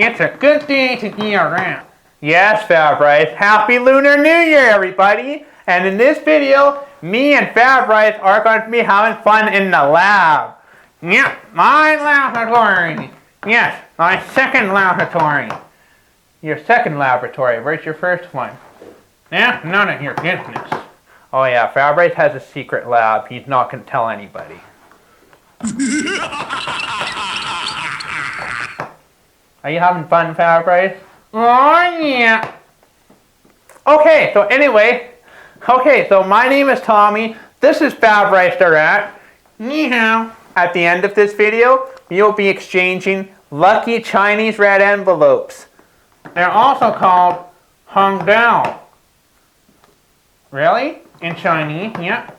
It's a good day to be a rat. Yes, Fabrice. Happy Lunar New Year, everybody. And in this video, me and Fabrice are going to be having fun in the lab. Yeah, my laboratory. Yes, my second laboratory. Your second laboratory. Where's your first one? Yeah, none of your business. Oh yeah, Fabrice has a secret lab. He's not going to tell anybody. Are you having fun, Fabrice? Oh yeah. Okay, so anyway. Okay, so my name is Tommy. This is Fabrice the Rat. Ni hao. At the end of this video, you'll be exchanging lucky Chinese red envelopes. They're also called Hongbao. Really? In Chinese? Yeah.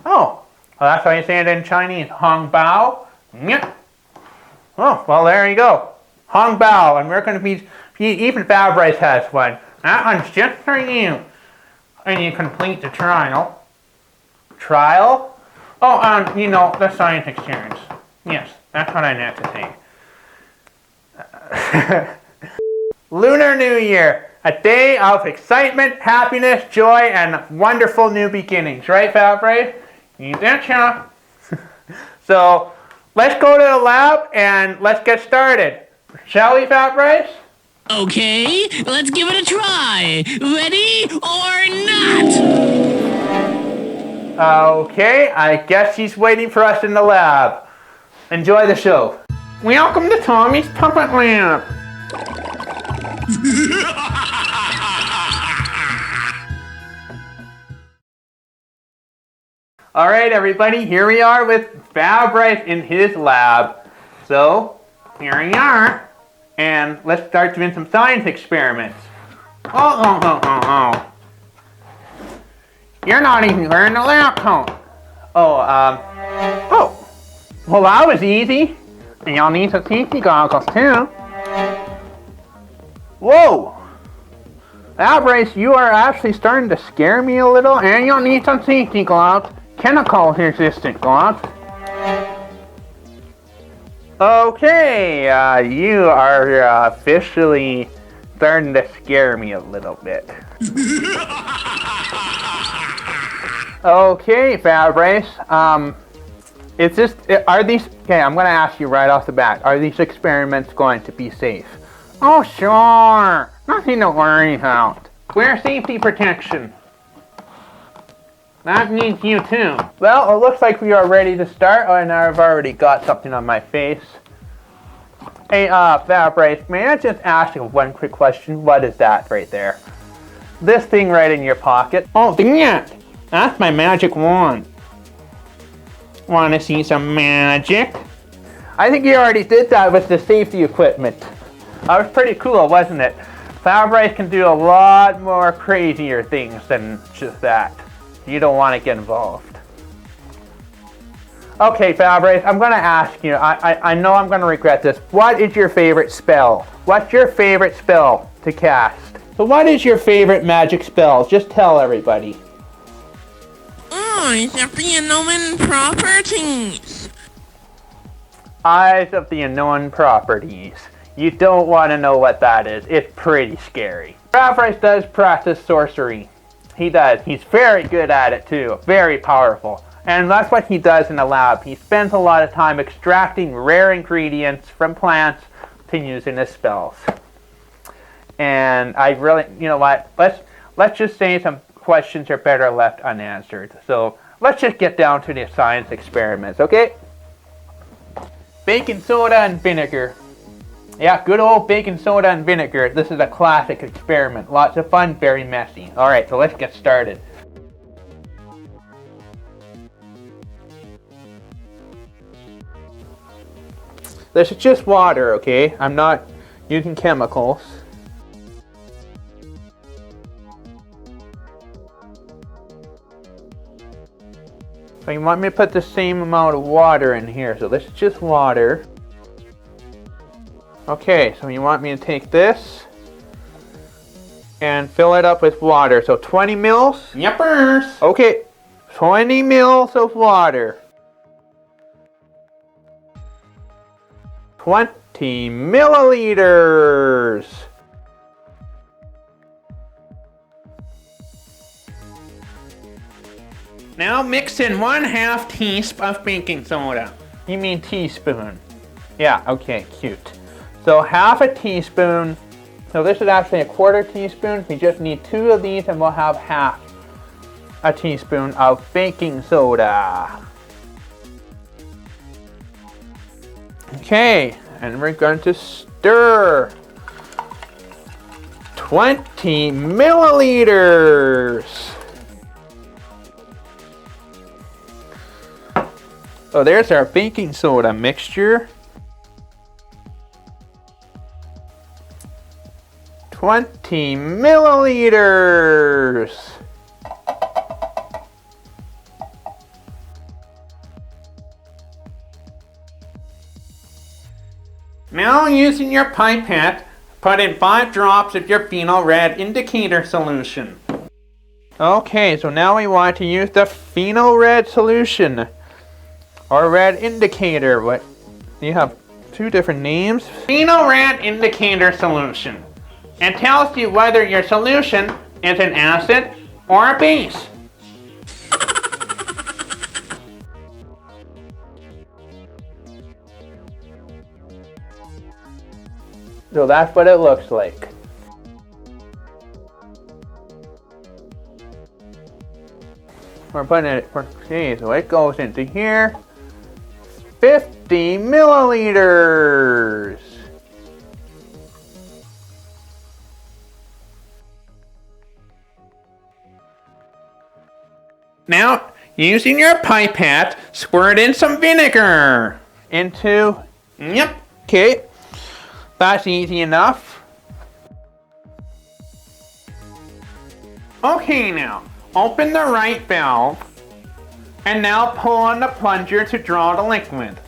Oh, well, that's how you say it in Chinese. Hongbao? Yeah. Oh, well, there you go. Hongbao, and we're going to be, even Fabrice has one. That one's just for you. And you complete the trial. Trial? Oh, you know, the science experience. Yes, that's what I meant to say. Lunar New Year. A day of excitement, happiness, joy, and wonderful new beginnings. Right, Fabrice? You betcha. So, let's go to the lab and let's get started. Shall we, Fabrice? Okay, let's give it a try. Ready or not? Okay, I guess he's waiting for us in the lab. Enjoy the show. Welcome to Tommy's Puppet Lab. Alright everybody, here we are with Fabrice in his lab. So, here we are. And let's start doing some science experiments. Oh. You're not even wearing a lab coat. Oh, well that was easy. And y'all need some safety goggles too. Whoa! Fabrice, you are actually starting to scare me a little, and you'll need some safety gloves. Chemical resistant gloves. Okay, you are officially starting to scare me a little bit. Okay, Fabrice, are these, okay, I'm gonna ask you right off the bat, are these experiments going to be safe? Oh, sure, nothing to worry about. Wear safety protection. That needs you too. Well, it looks like we are ready to start, and I've already got something on my face. Hey, Fabrice, may I just ask you one quick question? What is that right there? This thing right in your pocket. Oh, that! That's my magic wand. Want to see some magic? I think you already did that with the safety equipment. That was pretty cool, wasn't it? Fabrice can do a lot more crazier things than just that. You don't want to get involved. Okay, Fabrice, I'm going to ask you, I know I'm going to regret this. What is your favorite spell? What's your favorite spell to cast? So what is your favorite magic spell? Just tell everybody. Eyes of the unknown properties. Eyes of the unknown properties. You don't want to know what that is. It's pretty scary. Fabrice does practice sorcery. He does. He's very good at it too. Very powerful. And that's what he does in the lab. He spends a lot of time extracting rare ingredients from plants to use in his spells. And I really, you know what? Let's just say some questions are better left unanswered. So let's just get down to the science experiments, okay? Baking soda and vinegar. Yeah, good old baking soda and vinegar. This is a classic experiment. Lots of fun, very messy. Alright, so let's get started. This is just water, okay? I'm not using chemicals. So you want me to put the same amount of water in here. So this is just water. Okay, so you want me to take this and fill it up with water. So 20 mils? Yuppers! Okay, 20 mils of water. 20 20 milliliters. Now mix in 1/2 teaspoon of baking soda. You mean teaspoon? Yeah, okay, cute. So half a teaspoon. So this is actually a 1/4 teaspoon. We just need 2 of these and we'll have half a teaspoon of baking soda. Okay, and we're going to stir. 20 milliliters. So there's our baking soda mixture. 20 milliliters. Now using your pipette, put in 5 drops of your Phenol Red Indicator solution. Okay, so now we want to use the Phenol Red solution. Or Red Indicator. What? You have 2 different names? Phenol Red Indicator solution. It tells you whether your solution is an acid or a base. So that's what it looks like. We're putting it, okay, so it goes into here. 50 milliliters. Now, using your pipette, squirt in some vinegar. Yep. Okay. That's easy enough. Okay, now, open the right valve. And now pull on the plunger to draw the liquid.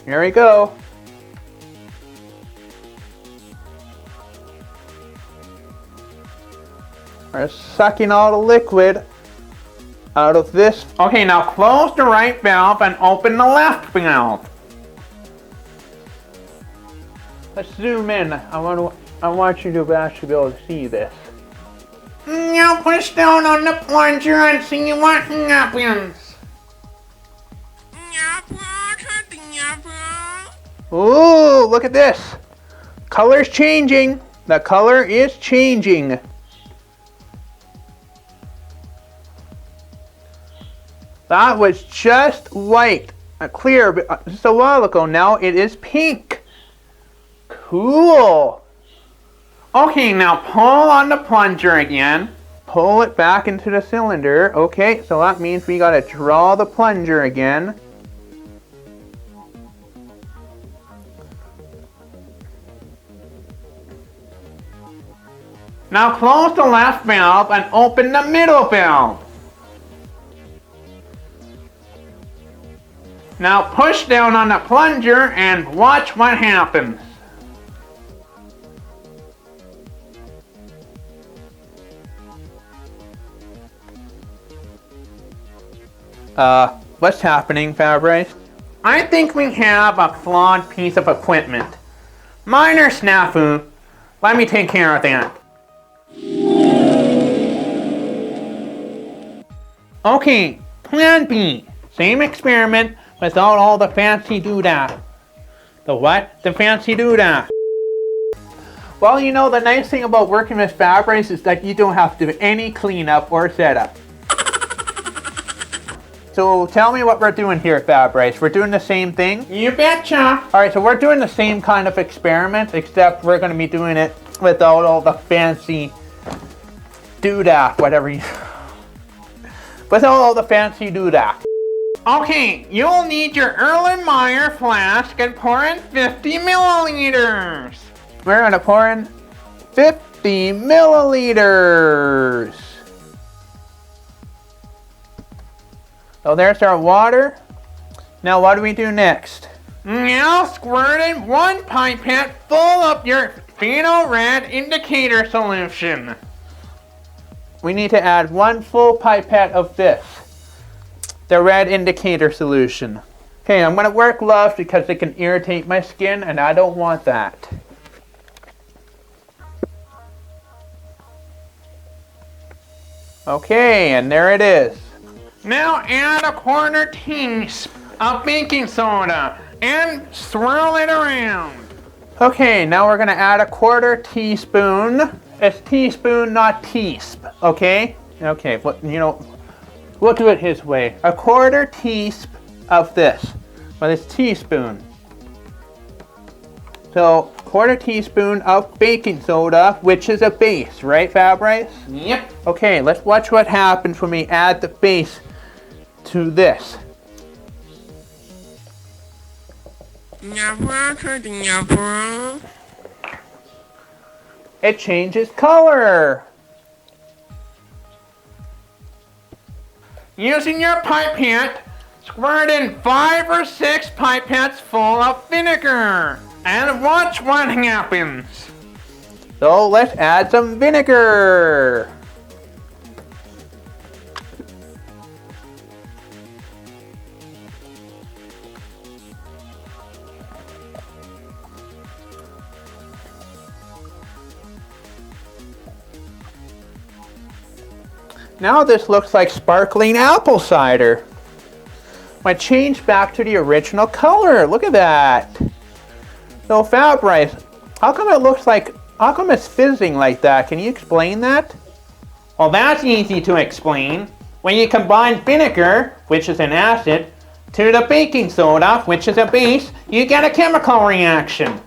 Here we go. We're sucking all the liquid out of this. Okay, now close the right valve and open the left valve. Let's zoom in. I want you to actually be able to see this. Now push down on the plunger and see what happens. Ooh, look at this. Color's changing. The color is changing. That was just white, clear, just a while ago. Now it is pink. Cool. Okay, now pull on the plunger again. Pull it back into the cylinder. Okay, so that means we gotta draw the plunger again. Now close the left valve and open the middle valve. Now push down on the plunger and watch what happens. What's happening, Fabrice? I think we have a flawed piece of equipment. Minor snafu. Let me take care of that. Okay, plan B. Same experiment without all the fancy doodah. The what? The fancy doodah. Well, you know, the nice thing about working with Fabrice is that you don't have to do any cleanup or setup. So tell me what we're doing here, Fabrice. We're doing the same thing? You betcha! Alright, so we're doing the same kind of experiment, except we're going to be doing it without all the fancy doodah, whatever you... without all the fancy doodah. Okay, you'll need your Erlenmeyer flask and pour in 50 milliliters. We're going to pour in 50 milliliters. So there's our water. Now what do we do next? Now squirt in 1 pipette full of your Phenol Red Indicator solution. We need to add 1 full pipette of this. The Red Indicator solution. Okay, I'm gonna wear gloves because they can irritate my skin and I don't want that. Okay, and there it is. Now add a quarter teaspoon of baking soda and swirl it around. Okay, now we're gonna add a quarter teaspoon. It's teaspoon, not teasp, okay? Okay, we'll do it his way. A quarter teaspoon of this, but it's teaspoon. So, quarter teaspoon of baking soda, which is a base, right, Fabrice? Yep. Okay, let's watch what happens when we add the base to this. It changes color. Using your pipette, squirt in 5 or 6 pipettes full of vinegar and watch what happens. So let's add some vinegar. Now this looks like sparkling apple cider. I changed back to the original color. Look at that. So Fabrice, how come it's fizzing like that? Can you explain that? Well, that's easy to explain. When you combine vinegar, which is an acid, to the baking soda, which is a base, you get a chemical reaction.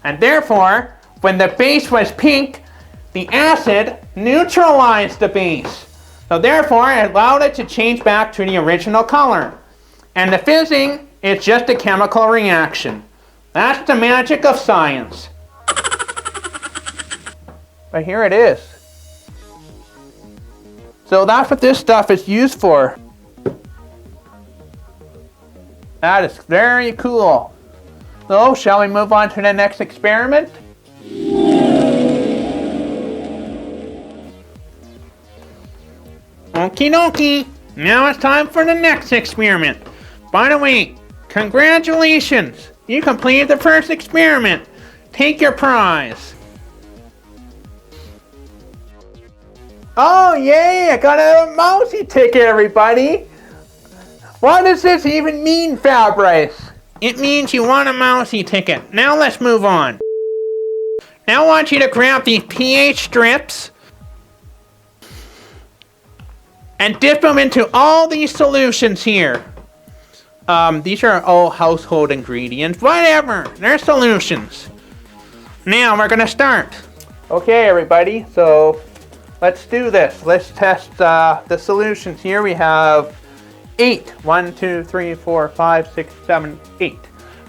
And therefore, when the base was pink, the acid neutralized the base. So therefore, it allowed it to change back to the original color. And the fizzing is just a chemical reaction. That's the magic of science. But here it is. So that's what this stuff is used for. That is very cool. So, shall we move on to the next experiment? Okie dokie. Now it's time for the next experiment. By the way, congratulations! You completed the first experiment. Take your prize. Oh yay, I got a mousy ticket, everybody. What does this even mean, Fabrice? It means you won a mousy ticket. Now let's move on. Now I want you to grab these pH strips and dip them into all these solutions here. These are all household ingredients. Whatever, they're solutions. Now we're gonna start. Okay, everybody, so let's do this. Let's test the solutions here. We have 8. 1, 2, 3, 4, 5, 6, 7, 8.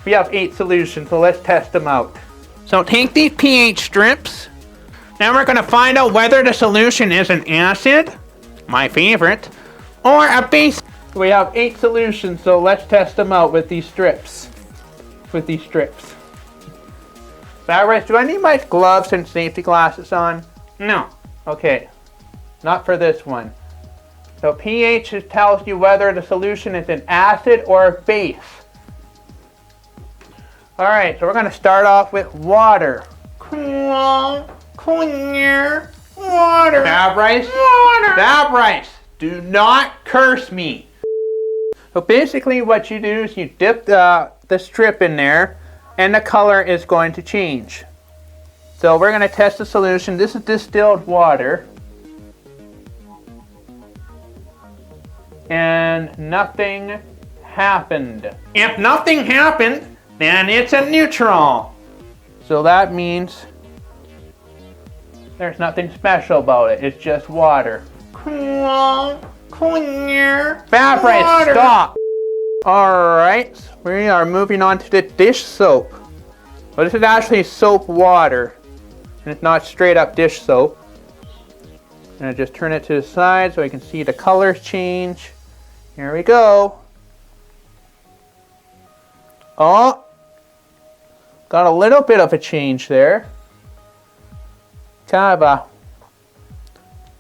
We have 8 solutions, so let's test them out. So take these pH strips. Now we're gonna find out whether the solution is an acid, my favorite, or a base. We have 8 solutions, so let's test them out with these strips. Fabrice, do I need my gloves and safety glasses on? No. Okay, not for this one. So pH tells you whether the solution is an acid or a base. Alright, so we're going to start off with water. Cool, clear, water. Fabrice, Water. Fabrice, do not curse me. So basically what you do is you dip the strip in there and the color is going to change. So we're going to test the solution. This is distilled water. And nothing happened. If nothing happened, then it's a neutral. So that means there's nothing special about it. It's just water. Cool, clear, Fabrice, water. stop! Alright, we are moving on to the dish soap. Well, this is actually soap water. And it's not straight up dish soap. And I just turn it to the side so you can see the colors change. Here we go. Oh, got a little bit of a change there. Kind of a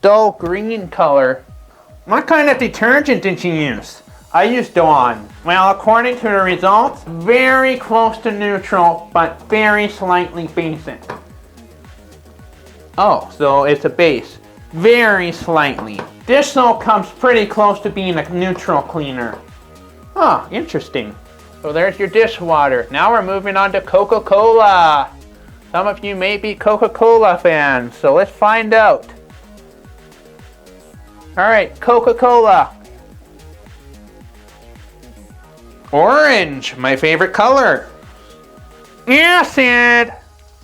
dull green color. What kind of detergent did you use? I used Dawn. Well, according to the results, very close to neutral, but very slightly basic. Oh, so it's a base. Very slightly. Dish soap comes pretty close to being a neutral cleaner. Oh, interesting. So there's your dishwater. Now we're moving on to Coca-Cola. Some of you may be Coca-Cola fans, so let's find out. Alright, Coca-Cola. Orange, my favorite color. Acid.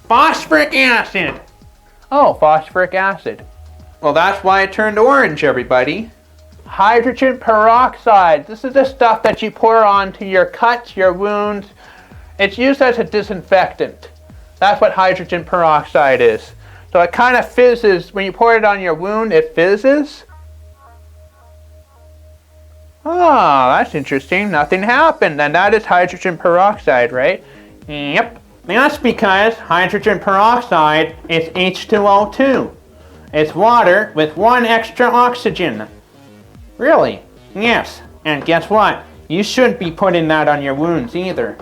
Phosphoric acid. Oh, phosphoric acid. Well, that's why it turned orange, everybody. Hydrogen peroxide. This is the stuff that you pour onto your cuts, your wounds. It's used as a disinfectant. That's what hydrogen peroxide is. So it kind of fizzes. When you pour it on your wound, it fizzes. Oh, that's interesting. Nothing happened. And that is hydrogen peroxide, right? Yep. That's because hydrogen peroxide is H2O2. It's water with one extra oxygen. Really? Yes. And guess what? You shouldn't be putting that on your wounds either.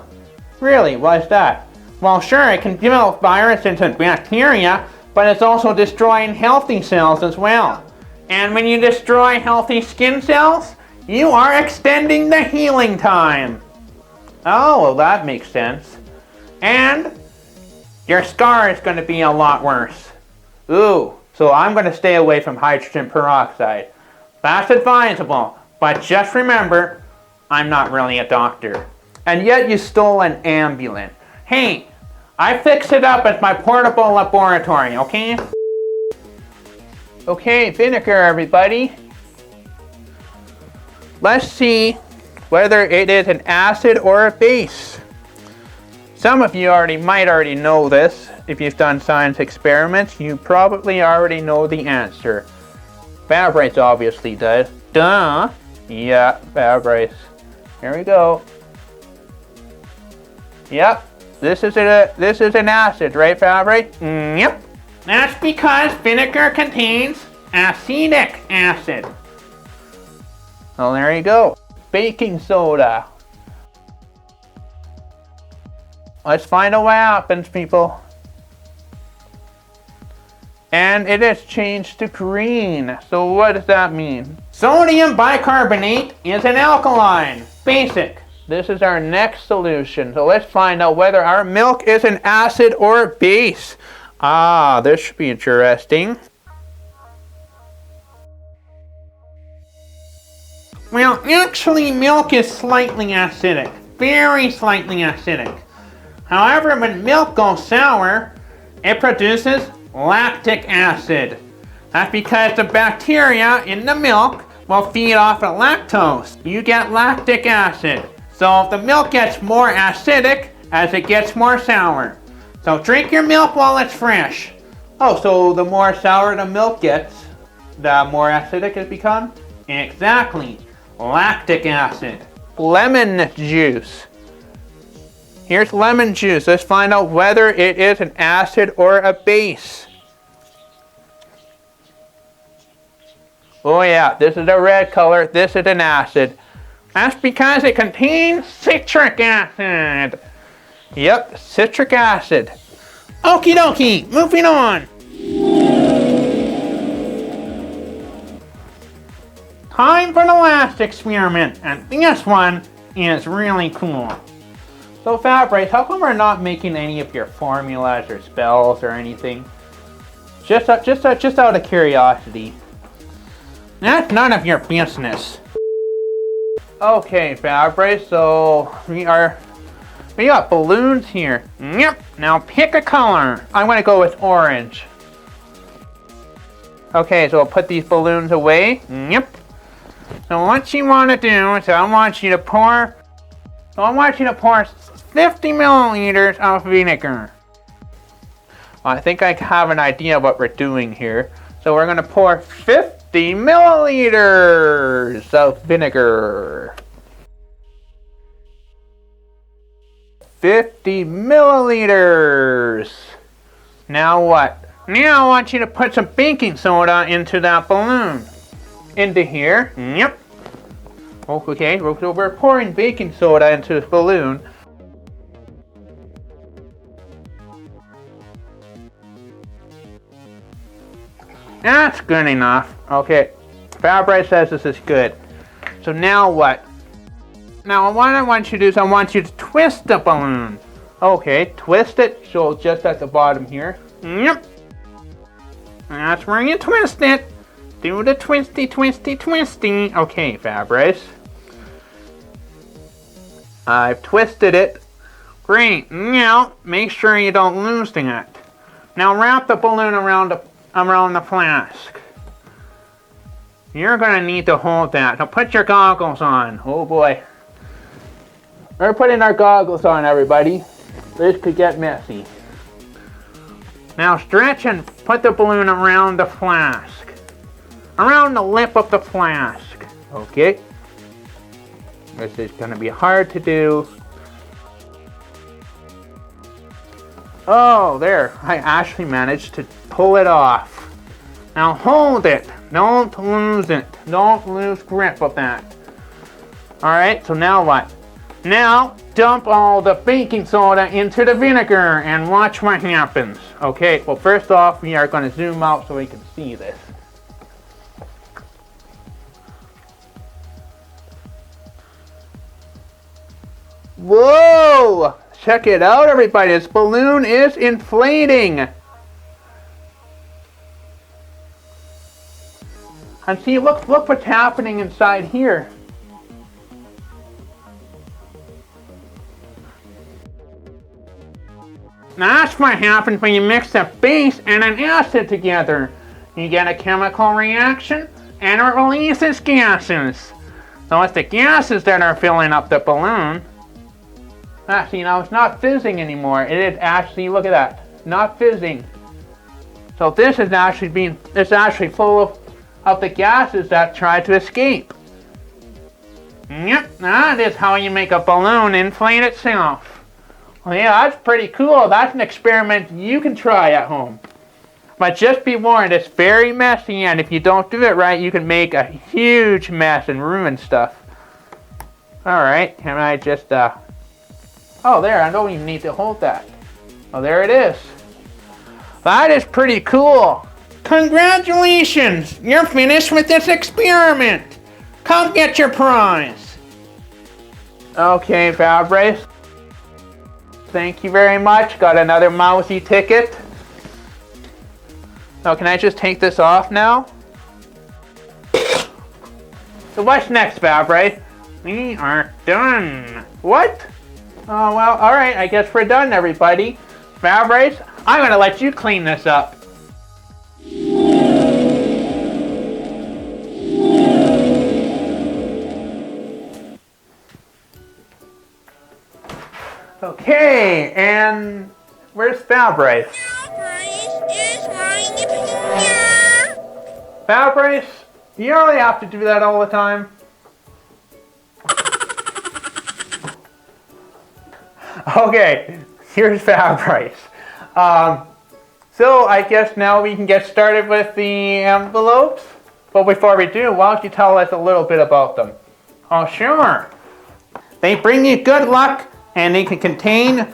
Really? Why is that? Well, sure, it can kill viruses and bacteria, but it's also destroying healthy cells as well. And when you destroy healthy skin cells, you are extending the healing time. Oh, well, that makes sense. And your scar is going to be a lot worse. Ooh, so I'm going to stay away from hydrogen peroxide. That's advisable, but just remember, I'm not really a doctor. And yet you stole an ambulance. Hey, I fixed it up as my portable laboratory, okay? Okay, vinegar, everybody. Let's see whether it is an acid or a base. Some of you might already know this. If you've done science experiments, you probably already know the answer. Fabrice obviously does. Duh. Yeah, Fabrice. Here we go. Yep. This is an acid, right, Fabrice? Yep. That's because vinegar contains acetic acid. Well, there you go. Baking soda. Let's find out what happens, people. And it has changed to green. So what does that mean? Sodium bicarbonate is an alkaline. Basic. This is our next solution. So let's find out whether our milk is an acid or a base. Ah, this should be interesting. Well, actually, milk is slightly acidic. Very slightly acidic. However, when milk goes sour, it produces lactic acid. That's because the bacteria in the milk will feed off of lactose. You get lactic acid. So if the milk gets more acidic as it gets more sour. So drink your milk while it's fresh. Oh, so the more sour the milk gets, the more acidic it becomes? Exactly. Lactic acid. Lemon juice. Here's lemon juice. Let's find out whether it is an acid or a base. Oh yeah, this is a red color. This is an acid. That's because it contains citric acid. Yep, citric acid. Okie dokie, moving on. Time for the last experiment, and this one is really cool. So Fabrice, how come we're not making any of your formulas or spells or anything? Just out of curiosity. That's none of your business. Okay, Fabrice, so we got balloons here. Yep, now pick a color. I'm gonna go with orange. Okay, so I'll put these balloons away. Yep. So what you want to do is I want you to pour 50 milliliters of vinegar. I think I have an idea what we're doing here. So we're gonna pour 50 milliliters of vinegar. 50 milliliters. Now what? Now I want you to put some baking soda into that balloon. Into here? Yep. Okay, so we're pouring baking soda into this balloon. That's good enough. Okay, Fabrice says this is good. So now what? Now what I want you to do is I want you to twist the balloon. Okay, twist it, so just at the bottom here. Yep. That's where you twist it. Do the twisty, twisty, twisty. Okay, Fabrice. I've twisted it. Great. Now, make sure you don't lose that. Now wrap the balloon around the flask. You're gonna need to hold that. Now put your goggles on. Oh boy. We're putting our goggles on, everybody. This could get messy. Now stretch and put the balloon around the flask. Around the lip of the flask. Okay. This is gonna be hard to do. Oh, there. I actually managed to pull it off. Now hold it. Don't lose it. Don't lose grip of that. Alright, so now what? Now, dump all the baking soda into the vinegar and watch what happens. Okay, well first off, we are going to zoom out so we can see this. Whoa! Check it out, everybody. This balloon is inflating. And see, look what's happening inside here. That's what happens when you mix a base and an acid together. You get a chemical reaction and it releases gases. So it's the gases that are filling up the balloon. Actually, you know, it's not fizzing anymore. It is actually, look at that, not fizzing. So this is actually it's actually full of the gases that try to escape. Yep, that is how you make a balloon inflate itself. Well, yeah, that's pretty cool. That's an experiment you can try at home. But just be warned, it's very messy, and if you don't do it right, you can make a huge mess and ruin stuff. Alright, can I just, oh, there, I don't even need to hold that. Oh, there it is. That is pretty cool. Congratulations! You're finished with this experiment. Come get your prize. Okay, Fabrice. Thank you very much. Got another mousy ticket. Now, can I just take this off now? So what's next, Fabrice? We are done. What? Oh, well, alright. I guess we're done, everybody. Fabrice, I'm going to let you clean this up. Okay, and where's Fabrice? Fabrice, you really have to do that all the time? Okay, here's Fabrice. So I guess now we can get started with the envelopes. But before we do, why don't you tell us a little bit about them? Oh, sure. They bring you good luck, and they can contain,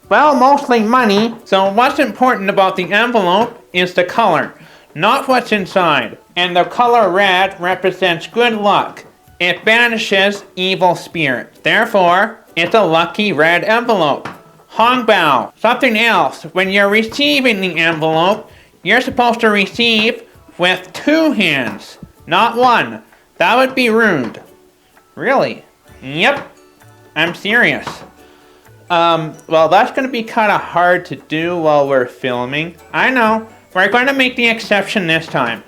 well, mostly money. So what's important about the envelope is the color, not what's inside. And the color red represents good luck. It banishes evil spirits. Therefore, it's a lucky red envelope. Hongbao, something else. When you're receiving the envelope, you're supposed to receive with 2 hands, not 1. That would be rude. Really? Yep, I'm serious. Well, that's going to be kind of hard to do while we're filming. I know. We're going to make the exception this time.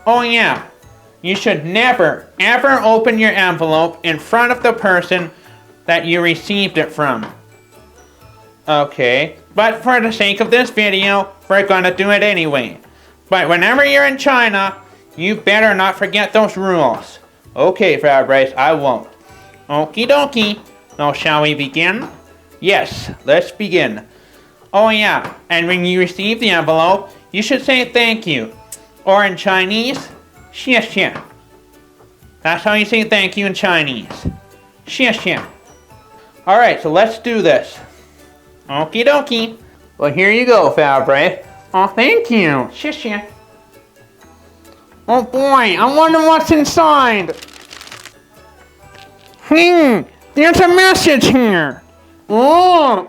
Oh yeah, you should never, ever open your envelope in front of the person that you received it from. Okay, but for the sake of this video, we're going to do it anyway. But whenever you're in China, you better not forget those rules. Okay, Fabrice, I won't. Okie dokie. Now, shall we begin? Yes, let's begin. Oh yeah, and when you receive the envelope, you should say thank you. Or in Chinese, 谢谢. That's how you say thank you in Chinese. Xie. Alright, so let's do this. Okie dokie. Well, here you go, Fabrice. Oh, thank you. Xie. Oh boy, I wonder what's inside. There's a message here. Oh,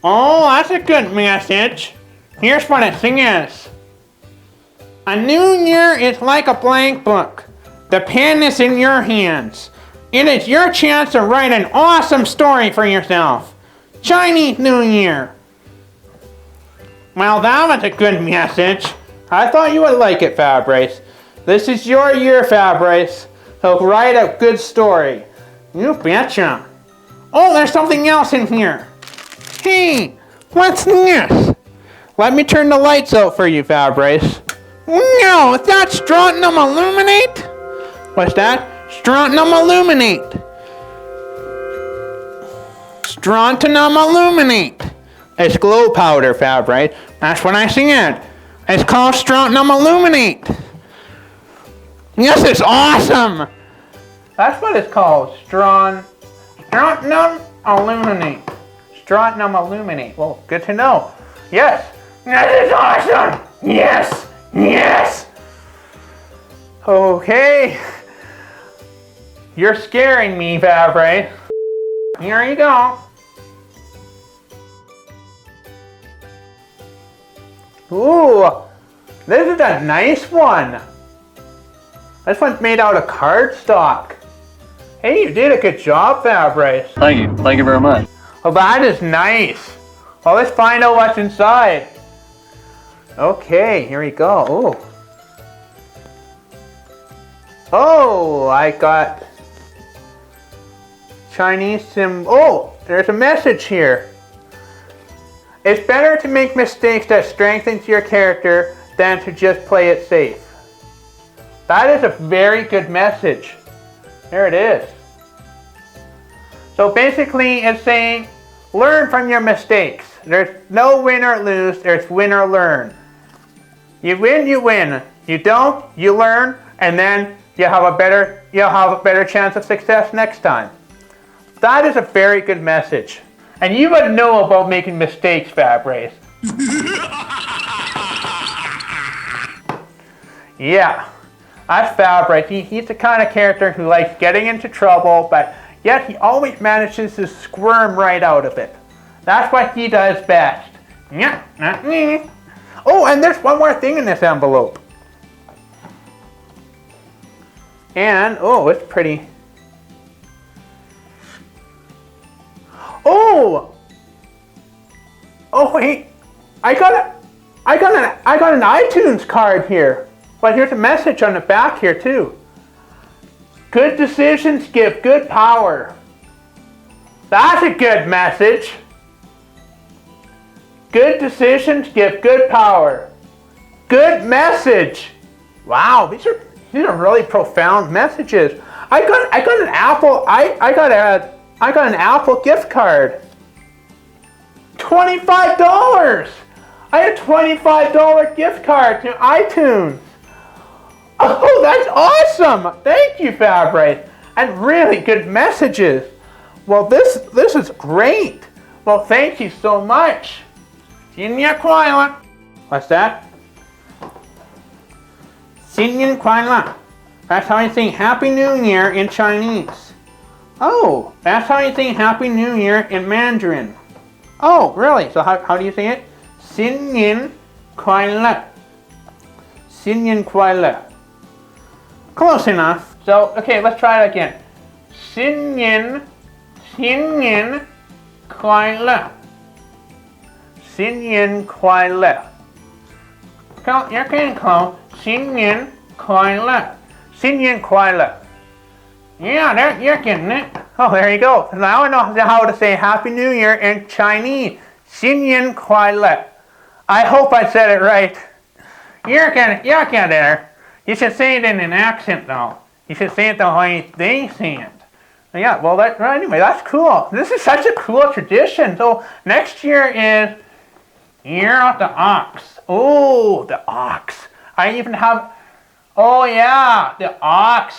that's a good message. Here's what it says. A new year is like a blank book. The pen is in your hands. It is your chance to write an awesome story for yourself. Chinese New Year. Well, that was a good message. I thought you would like it, Fabrice. This is your year, Fabrice. So write a good story. You betcha. Oh, there's something else in here. Hey, what's this? Let me turn the lights out for you, Fabrice. No, is that strontium illuminate? What's that? Strontium illuminate. Strontium illuminate. It's glow powder, Fabrice. That's what I said. It's called strontium illuminate. This is awesome. That's what it's called. Strontium illuminate. Strontium illuminate. Well, good to know. Yes. That is awesome. Yes. Yes. Okay. You're scaring me, Fabrice. Here you go. Ooh, this is a nice one. This one's made out of cardstock. Hey, you did a good job, Fabrice. Thank you. Thank you very much. Oh, that is nice. Well, let's find out what's inside. Okay, here we go. Ooh. Oh, I got Chinese symbol. Oh, there's a message here. It's better to make mistakes that strengthens your character than to just play it safe. That is a very good message. There it is. So basically it's saying, learn from your mistakes. There's no win or lose, there's win or learn. You win, you win. You don't, you learn, and then you'll have a better chance of success next time. That is a very good message. And you would know about making mistakes, Fabrice. Yeah, that's Fabrice. He's the kind of character who likes getting into trouble, but yet he always manages to squirm right out of it. That's what he does best. Yeah, not me. Oh, and there's one more thing in this envelope. And, oh, it's pretty. Oh wait, I got an iTunes card here. But here's a message on the back here too. Good decisions give good power. That's a good message. Good decisions give good power. Good message. Wow, these are really profound messages. I got an Apple. I got an Apple gift card. $25. I had a $25 gift card to iTunes. Oh, that's awesome! Thank you, Fabrice. And really good messages. Well, this is great. Well, thank you so much. What's that? That's how you say Happy New Year in Chinese. Oh, that's how you say Happy New Year in Mandarin. Oh, really? So how do you say it? 新年快乐. 新年快乐. Close enough. So, okay, let's try it again. 新年快乐. 新年快乐. You're getting close. 新年快乐. 新年快乐. Yeah, you're getting it. Oh, there you go. Now I know how to say Happy New Year in Chinese. 新年快乐. I hope I said it right. You're getting there. You should say it in an accent, though. You should say it the way they say it. Yeah, well, anyway, that's cool. This is such a cool tradition. So next year is Year of the Ox. Oh, the ox. I even have, oh yeah, the ox.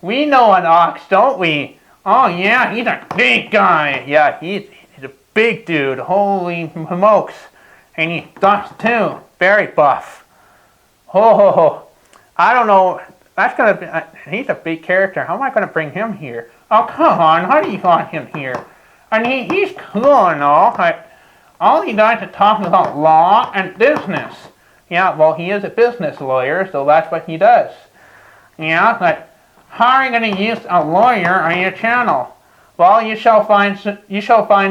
We know an ox, don't we? Oh yeah, he's a big guy. Yeah, he's a big dude. Holy smokes. And he's buff too. Very buff. Oh, I don't know. That's gonna be. He's a big character. How am I gonna bring him here? Oh come on, how do you want him here? I mean, he's cool and all. All he does is talk about law and business. Yeah, well, he is a business lawyer, so that's what he does. Yeah, but how are you going to use a lawyer on your channel? Well, you shall find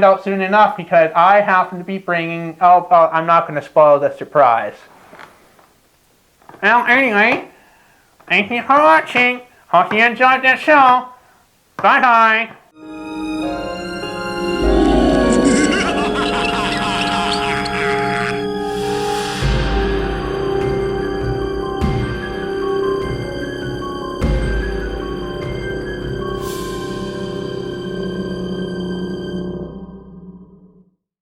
out soon enough, because I happen to be bringing. Oh, I'm not going to spoil the surprise. Well, anyway, thank you for watching. Hope you enjoyed this show. Bye bye.